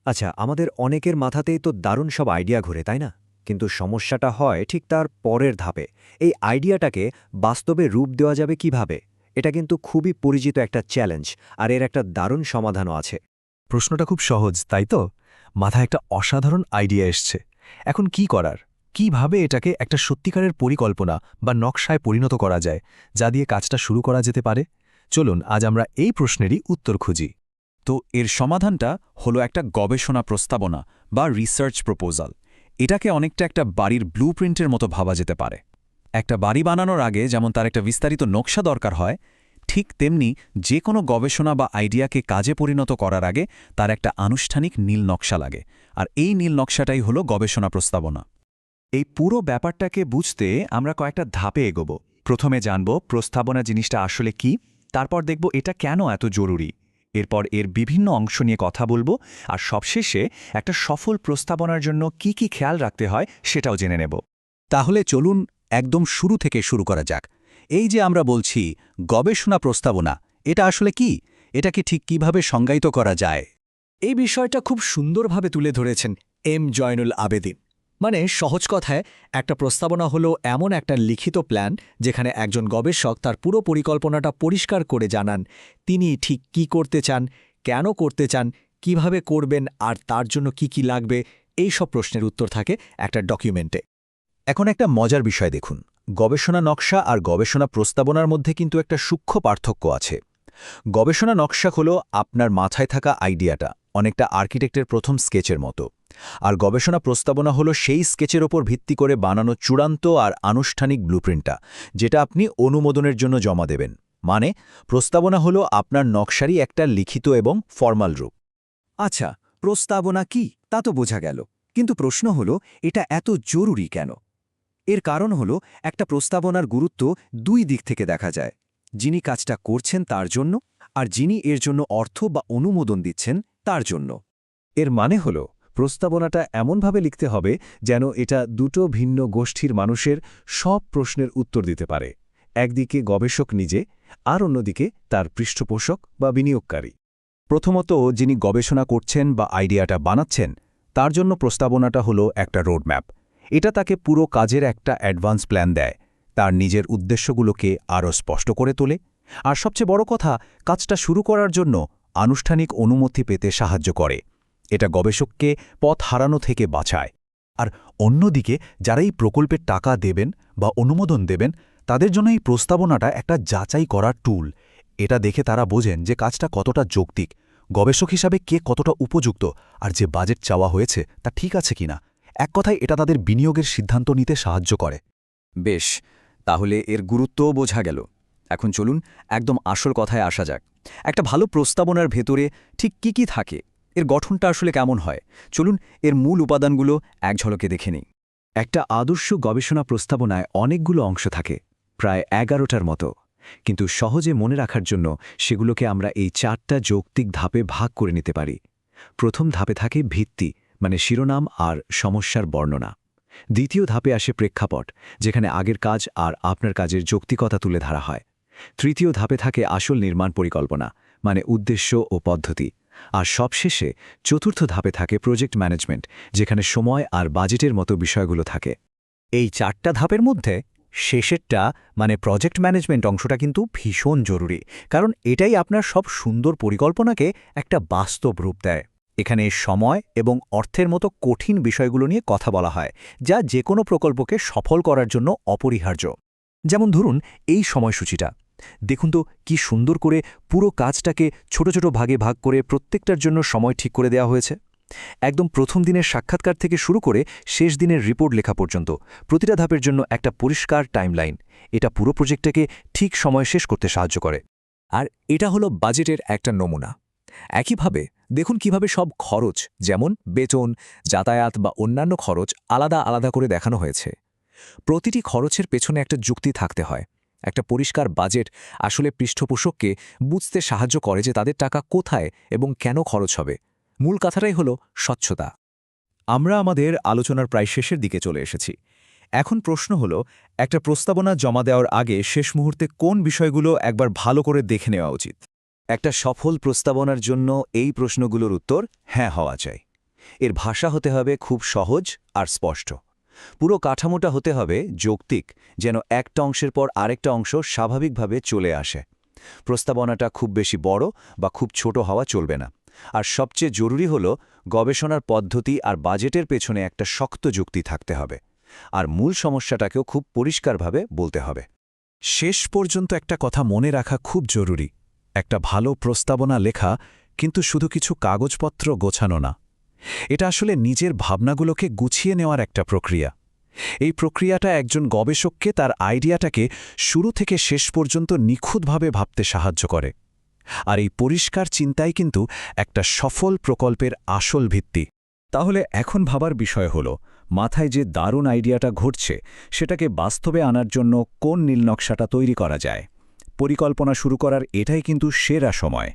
আচ্ছা, আমাদের অনেকের মাথাতেই তো দারুণ সব আইডিয়া ঘুরে, তাই না? কিন্তু সমস্যাটা হয় ঠিক তার পরের ধাপে। এই আইডিয়াটাকে বাস্তবে রূপ দেওয়া যাবে কিভাবে? এটা কিন্তু খুবই পরিচিত একটা চ্যালেঞ্জ, আর এর একটা দারুণ সমাধানও আছে। প্রশ্নটা খুব সহজ তাই তো? মাথায় একটা অসাধারণ আইডিয়া এসছে। এখন কি করার? কিভাবে এটাকে একটা সত্যিকারের পরিকল্পনা বা নকশায় পরিণত করা যায়, যা দিয়ে কাজটা শুরু করা যেতে পারে? চলুন আজ আমরা এই প্রশ্নেরই উত্তর খুঁজি। তো এর সমাধানটা হলো একটা গবেষণা প্রস্তাবনা বা রিসার্চ প্রপোজাল। এটাকে অনেকটা একটা বাড়ির ব্লুপ্রিন্টের মতো ভাবা যেতে পারে। একটা বাড়ি বানানোর আগে যেমন তার একটা বিস্তারিত নকশা দরকার হয়, ঠিক তেমনি যে কোনো গবেষণা বা আইডিয়াকে কাজে পরিণত করার আগে তার একটা আনুষ্ঠানিক নীল নকশা লাগে। আর এই নীল নকশাটাই হলো গবেষণা প্রস্তাবনা। এই পুরো ব্যাপারটাকে বুঝতে আমরা কয়েকটা ধাপে এগোব। প্রথমে জানব প্রস্তাবনা জিনিসটা আসলে কি, তারপর দেখব এটা কেন এত জরুরি, এরপর এর বিভিন্ন অংশ নিয়ে কথা বলবো, আর সবশেষে একটা সফল প্রস্তাবনার জন্য কি কি খেয়াল রাখতে হয় সেটাও জেনে নেব। তাহলে চলুন একদম শুরু থেকে শুরু করা যাক। এই যে আমরা বলছি গবেষণা প্রস্তাবনা, এটা আসলে কি? এটাকে ঠিক কিভাবে সংজ্ঞায়িত করা যায়? এই বিষয়টা খুব সুন্দরভাবে তুলে ধরেছেন এম জয়নুল আবেদিন। মানে সহজ কথায় একটা প্রস্তাবনা হলো এমন একটা লিখিত প্ল্যান যেখানে একজন গবেষক তার পুরো পরিকল্পনাটা পরিষ্কার করে জানান তিনি ঠিক কি করতে চান, কেন করতে চান, কিভাবে করবেন আর তার জন্য কি কি লাগবে। এই সব প্রশ্নের উত্তর থাকে একটা ডকুমেন্টে। এখন একটা মজার বিষয় দেখুন, গবেষণা নকশা আর গবেষণা প্রস্তাবনার মধ্যে কিন্তু একটা সূক্ষ্ম পার্থক্য আছে। গবেষণা নকশা হলো আপনার মাথায় থাকা আইডিয়াটা, অনেকটা আর্কিটেক্টের প্রথম স্কেচের মতো। আর গবেষণা প্রস্তাবনা হলো সেই স্কেচের ওপর ভিত্তি করে বানানো চূড়ান্ত আর আনুষ্ঠানিক ব্লুপ্রিন্টটা, যেটা আপনি অনুমোদনের জন্য জমা দেবেন। মানে প্রস্তাবনা হলো আপনার নকশারই একটা লিখিত এবং ফর্মাল রূপ। আচ্ছা, প্রস্তাবনা কি তা তো বোঝা গেল, কিন্তু প্রশ্ন হলো এটা এত জরুরি কেন? এর কারণ হলো একটা প্রস্তাবনার গুরুত্ব দুই দিক থেকে দেখা যায়। যিনি কাজটা করছেন তার জন্য, আর যিনি এর জন্য অর্থ বা অনুমোদন দিচ্ছেন তার জন্য। এর মানে হল প্রস্তাবনাটা এমনভাবে লিখতে হবে যেন এটা দুটো ভিন্ন গোষ্ঠীর মানুষের সব প্রশ্নের উত্তর দিতে পারে। একদিকে গবেষক নিজে, আর অন্যদিকে তার পৃষ্ঠপোষক বা বিনিয়োগকারী। প্রথমত, যিনি গবেষণা করছেন বা আইডিয়াটা বানাচ্ছেন, তার জন্য প্রস্তাবনাটা হলো একটা রোডম্যাপ। এটা তাকে পুরো কাজের একটা অ্যাডভান্স প্ল্যান দেয়, তার নিজের উদ্দেশ্যগুলোকে আরও স্পষ্ট করে তোলে, আর সবচেয়ে বড় কথা, কাজটা শুরু করার জন্য আনুষ্ঠানিক অনুমতি পেতে সাহায্য করে। এটা গবেষককে পথ হারানো থেকে বাঁচায়। আর অন্যদিকে যারা এই প্রকল্পের টাকা দেবেন বা অনুমোদন দেবেন, তাদের জন্য এই প্রস্তাবনাটা একটা যাচাই করার টুল। এটা দেখে তারা বোঝেন যে কাজটা কতটা যৌক্তিক, গবেষক হিসাবে কে কতটা উপযুক্ত, আর যে বাজেট চাওয়া হয়েছে তা ঠিক আছে কিনা। এক কথায় এটা তাদের বিনিয়োগের সিদ্ধান্ত নিতে সাহায্য করে। বেশ, তাহলে এর গুরুত্বও বোঝা গেল। এখন চলুন একদম আসল কথায় আসা যাক। একটা ভালো প্রস্তাবনার ভেতরে ঠিক কি কি থাকে, এর গঠনটা আসলে কেমন হয়, চলুন এর মূল উপাদানগুলো এক ঝলকে দেখে নিই। একটা আদর্শ গবেষণা প্রস্তাবনায় অনেকগুলো অংশ থাকে, প্রায় 11টার মতো। কিন্তু সহজে মনে রাখার জন্য সেগুলোকে আমরা এই 4টা যৌক্তিক ধাপে ভাগ করে নিতে পারি। প্রথম ধাপে থাকে ভিত্তি, মানে শিরোনাম আর সমস্যার বর্ণনা। দ্বিতীয় ধাপে আসে প্রেক্ষাপট, যেখানে আগের কাজ আর আপনার কাজের যৌক্তিকতা তুলে ধরা হয়। তৃতীয় ধাপে থাকে আসল নির্মাণ পরিকল্পনা, মানে উদ্দেশ্য ও পদ্ধতি। আর সবশেষে চতুর্থ ধাপে থাকে প্রজেক্ট ম্যানেজমেন্ট, যেখানে সময় আর বাজেটের মতো বিষয়গুলো থাকে। এই 4টা ধাপের মধ্যে শেষেরটা, মানে প্রজেক্ট ম্যানেজমেন্ট অংশটা কিন্তু ভীষণ জরুরি, কারণ এটাই আপনার সব সুন্দর পরিকল্পনাকে একটা বাস্তব রূপ দেয়। এখানে সময় এবং অর্থের মতো কঠিন বিষয়গুলো নিয়ে কথা বলা হয়, যা যে কোনো প্রকল্পকে সফল করার জন্য অপরিহার্য। যেমন ধরুন এই সময়সূচিটা দেখুন তো, কি সুন্দর করে পুরো কাজটাকে ছোট ছোট ভাগে ভাগ করে প্রত্যেকটার জন্য সময় ঠিক করে দেওয়া হয়েছে। একদম প্রথম দিনের সাক্ষাৎকার থেকে শুরু করে শেষ দিনের রিপোর্ট লেখা পর্যন্ত প্রতিটা ধাপের জন্য একটা পরিষ্কার টাইমলাইন। এটা পুরো প্রজেক্টটাকে ঠিক সময়ে শেষ করতে সাহায্য করে। আর এটা হলো বাজেটের একটা নমুনা। একইভাবে দেখুন কিভাবে সব খরচ, যেমন বেতন, যাতায়াত বা অন্যান্য খরচ আলাদা আলাদা করে দেখানো হয়েছে। প্রতিটি খরচের পেছনে একটা যুক্তি থাকতে হয়। একটা পরিষ্কার বাজেট আসলে পৃষ্ঠপোষককে বুঝতে সাহায্য করে যে তাদের টাকা কোথায় এবং কেন খরচ হবে। মূল কথাটাই হলো স্বচ্ছতা। আমরা আমাদের আলোচনার প্রায় শেষের দিকে চলে এসেছি। এখন প্রশ্ন হলো, একটা প্রস্তাবনা জমা দেওয়ার আগে শেষ মুহূর্তে কোন বিষয়গুলো একবার ভালো করে দেখে নেওয়া উচিত? একটা সফল প্রস্তাবনার জন্য এই প্রশ্নগুলোর উত্তর হ্যাঁ হওয়া চাই। এর ভাষা হতে হবে খুব সহজ আর স্পষ্ট। পুরো কাঠামোটা হতে হবে যৌক্তিক, যেন একটা অংশের পর আরেকটা অংশ স্বাভাবিকভাবে চলে আসে। প্রস্তাবনাটা খুব বেশি বড় বা খুব ছোট হওয়া চলবে না। আর সবচেয়ে জরুরি হল গবেষণার পদ্ধতি আর বাজেটের পেছনে একটা শক্ত যুক্তি থাকতে হবে। আর মূল সমস্যাটাকেও খুব পরিষ্কারভাবে বলতে হবে। শেষ পর্যন্ত একটা কথা মনে রাখা খুব জরুরি। একটা ভালো প্রস্তাবনা লেখা কিন্তু শুধু কিছু কাগজপত্র গোছানো না। এটা আসলে নিজের ভাবনাগুলোকে গুছিয়ে নেওয়ার একটা প্রক্রিয়া। এই প্রক্রিয়াটা একজন গবেষককে তার আইডিয়াটাকে শুরু থেকে শেষ পর্যন্ত নিখুঁতভাবে ভাবতে সাহায্য করে। আর এই পরিষ্কার চিন্তাই কিন্তু একটা সফল প্রকল্পের আসল ভিত্তি। তাহলে এখন ভাবার বিষয় হল, মাথায় যে দারুণ আইডিয়াটা ঘটছে সেটাকে বাস্তবে আনার জন্য কোন নীলনকশাটা তৈরি করা যায়। পরিকল্পনা শুরু করার এটাই কিন্তু সেরা সময়।